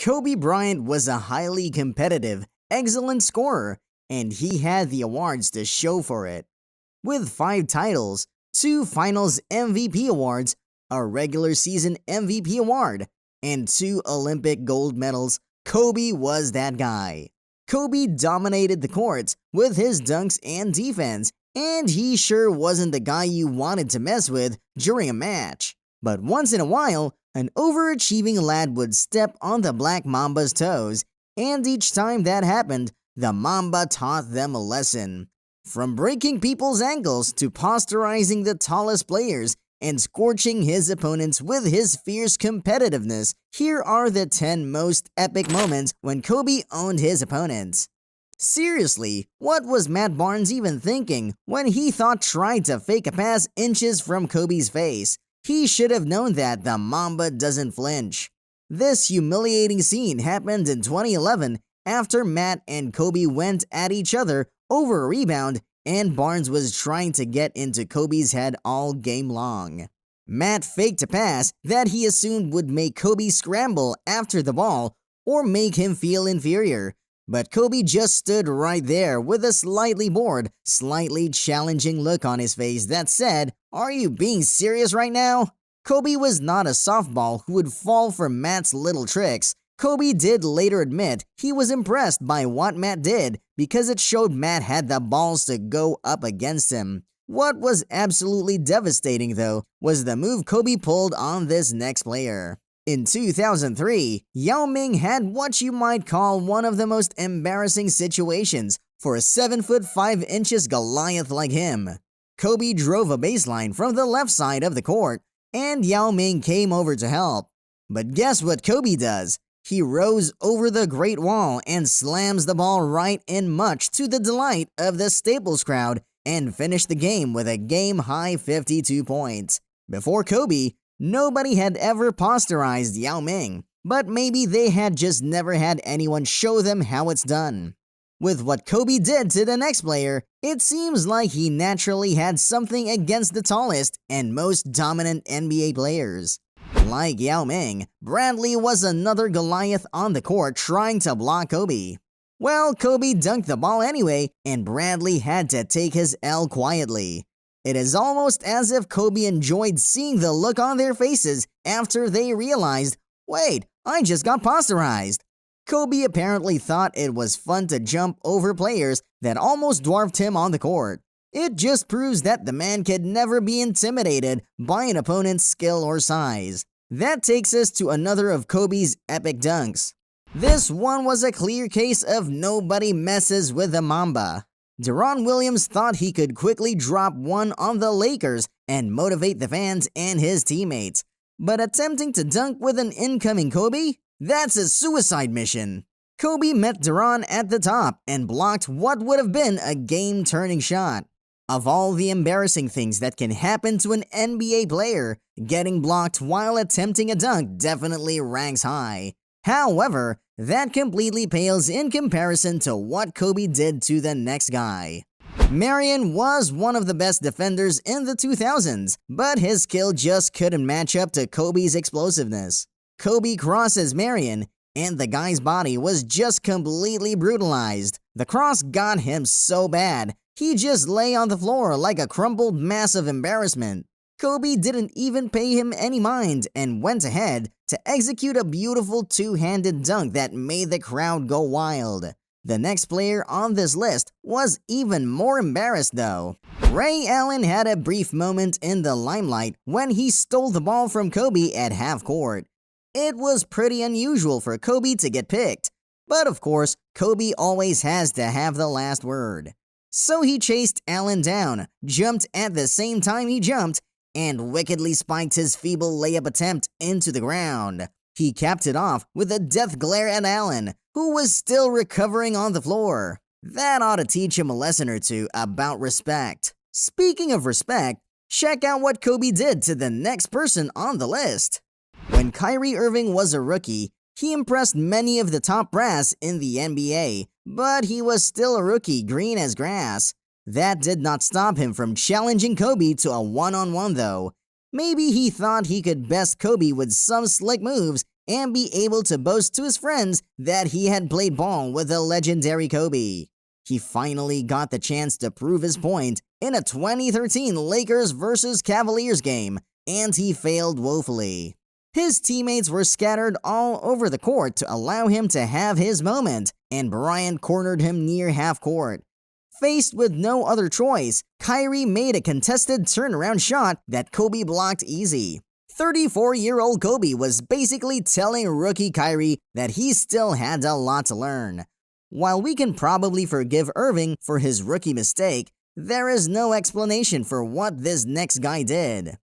Kobe Bryant was a highly competitive, excellent scorer, and he had the awards to show for it. With 5 titles, 2 Finals MVP awards, a regular season MVP award, and 2 Olympic gold medals, Kobe was that guy. Kobe dominated the courts with his dunks and defense, and he sure wasn't the guy you wanted to mess with during a match. But once in a while, an overachieving lad would step on the Black Mamba's toes, and each time that happened, the Mamba taught them a lesson. From breaking people's ankles to posterizing the tallest players and scorching his opponents with his fierce competitiveness, here are the 10 most epic moments when Kobe owned his opponents. Seriously, what was Matt Barnes even thinking when he tried to fake a pass inches from Kobe's face? He should have known that the Mamba doesn't flinch. This humiliating scene happened in 2011 after Matt and Kobe went at each other over a rebound, and Barnes was trying to get into Kobe's head all game long. Matt faked a pass that he assumed would make Kobe scramble after the ball or make him feel inferior, but Kobe just stood right there with a slightly bored, slightly challenging look on his face that said, "Are you being serious right now?" Kobe was not a softball who would fall for Matt's little tricks. Kobe did later admit he was impressed by what Matt did because it showed Matt had the balls to go up against him. What was absolutely devastating, though, was the move Kobe pulled on this next player. In 2003, Yao Ming had what you might call one of the most embarrassing situations for a 7'5" Goliath like him. Kobe drove a baseline from the left side of the court, and Yao Ming came over to help. But guess what Kobe does? He rose over the Great Wall and slams the ball right in, much to the delight of the Staples crowd, and finished the game with a game-high 52 points. Before Kobe, nobody had ever posterized Yao Ming, but maybe they had just never had anyone show them how it's done. With what Kobe did to the next player, it seems like he naturally had something against the tallest and most dominant NBA players. Like Yao Ming, Bradley was another Goliath on the court trying to block Kobe. Well, Kobe dunked the ball anyway, and Bradley had to take his L quietly. It is almost as if Kobe enjoyed seeing the look on their faces after they realized, "Wait, I just got posterized." Kobe apparently thought it was fun to jump over players that almost dwarfed him on the court. It just proves that the man could never be intimidated by an opponent's skill or size. That takes us to another of Kobe's epic dunks. This one was a clear case of nobody messes with the Mamba. Deron Williams thought he could quickly drop one on the Lakers and motivate the fans and his teammates. But attempting to dunk with an incoming Kobe? That's a suicide mission. Kobe met Deron at the top and blocked what would have been a game-turning shot. Of all the embarrassing things that can happen to an NBA player, getting blocked while attempting a dunk definitely ranks high. However, that completely pales in comparison to what Kobe did to the next guy. Marion was one of the best defenders in the 2000s, but his skill just couldn't match up to Kobe's explosiveness. Kobe crosses Marion, and the guy's body was just completely brutalized. The cross got him so bad, he just lay on the floor like a crumpled mass of embarrassment. Kobe didn't even pay him any mind and went ahead to execute a beautiful two-handed dunk that made the crowd go wild. The next player on this list was even more embarrassed though. Ray Allen had a brief moment in the limelight when he stole the ball from Kobe at half court. It was pretty unusual for Kobe to get picked, but of course, Kobe always has to have the last word. So he chased Allen down, jumped at the same time he jumped, and wickedly spiked his feeble layup attempt into the ground. He capped it off with a death glare at Allen, who was still recovering on the floor. That ought to teach him a lesson or two about respect. Speaking of respect, check out what Kobe did to the next person on the list. When Kyrie Irving was a rookie, he impressed many of the top brass in the NBA, but he was still a rookie, green as grass. That did not stop him from challenging Kobe to a one-on-one though. Maybe he thought he could best Kobe with some slick moves and be able to boast to his friends that he had played ball with the legendary Kobe. He finally got the chance to prove his point in a 2013 Lakers vs. Cavaliers game, and he failed woefully. His teammates were scattered all over the court to allow him to have his moment, and Bryant cornered him near half court. Faced with no other choice, Kyrie made a contested turnaround shot that Kobe blocked easy. 34-year-old Kobe was basically telling rookie Kyrie that he still had a lot to learn. While we can probably forgive Irving for his rookie mistake, there is no explanation for what this next guy did.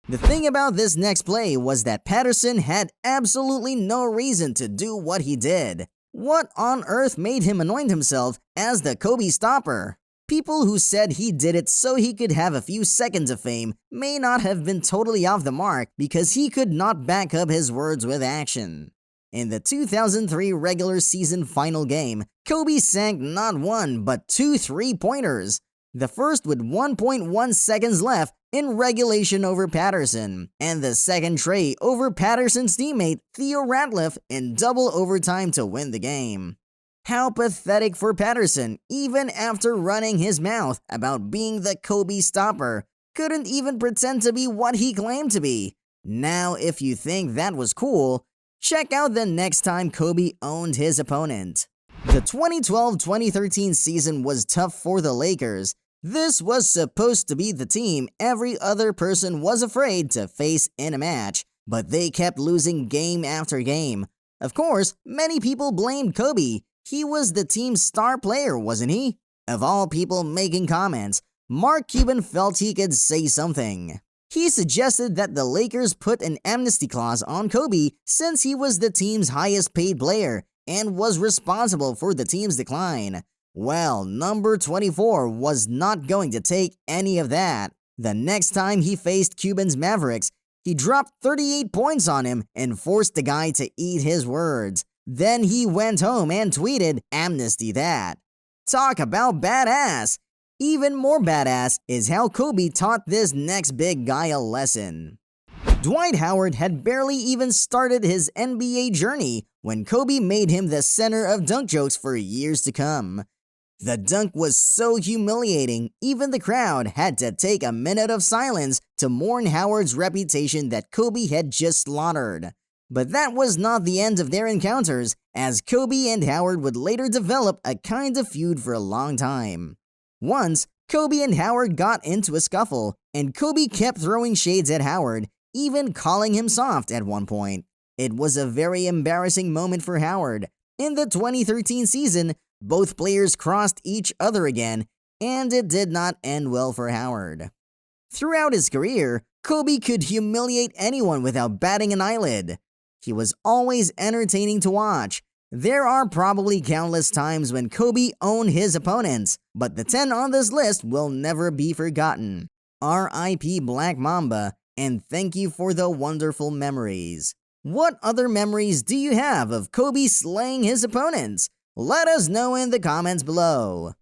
The thing about this next play was that Patterson had absolutely no reason to do what he did. What on earth made him anoint himself as the Kobe stopper? People who said he did it so he could have a few seconds of fame may not have been totally off the mark because he could not back up his words with action. In the 2003 regular season final game, Kobe sank not one but 2 3-pointers. The first with 1.1 seconds left in regulation over Patterson, and the second tray over Patterson's teammate Theo Ratliff in double overtime to win the game. How pathetic for Patterson, even after running his mouth about being the Kobe stopper, couldn't even pretend to be what he claimed to be. Now, if you think that was cool, check out the next time Kobe owned his opponent. The 2012-2013 season was tough for the Lakers. This was supposed to be the team every other person was afraid to face in a match, but they kept losing game after game. Of course, many people blamed Kobe. He was the team's star player, wasn't he? Of all people making comments, Mark Cuban felt he could say something. He suggested that the Lakers put an amnesty clause on Kobe since he was the team's highest paid player and was responsible for the team's decline. Well, number 24 was not going to take any of that. The next time he faced Cuban's Mavericks, he dropped 38 points on him and forced the guy to eat his words. Then he went home and tweeted, "Amnesty that." Talk about badass! Even more badass is how Kobe taught this next big guy a lesson. Dwight Howard had barely even started his NBA journey when Kobe made him the center of dunk jokes for years to come. The dunk was so humiliating, even the crowd had to take a minute of silence to mourn Howard's reputation that Kobe had just slaughtered. But that was not the end of their encounters, as Kobe and Howard would later develop a kind of feud for a long time. Once, Kobe and Howard got into a scuffle, and Kobe kept throwing shades at Howard, even calling him soft at one point. It was a very embarrassing moment for Howard. In the 2013 season, both players crossed each other again, and it did not end well for Howard. Throughout his career, Kobe could humiliate anyone without batting an eyelid. He was always entertaining to watch. There are probably countless times when Kobe owned his opponents, but the 10 on this list will never be forgotten. R.I.P. Black Mamba, and thank you for the wonderful memories. What other memories do you have of Kobe slaying his opponents? Let us know in the comments below.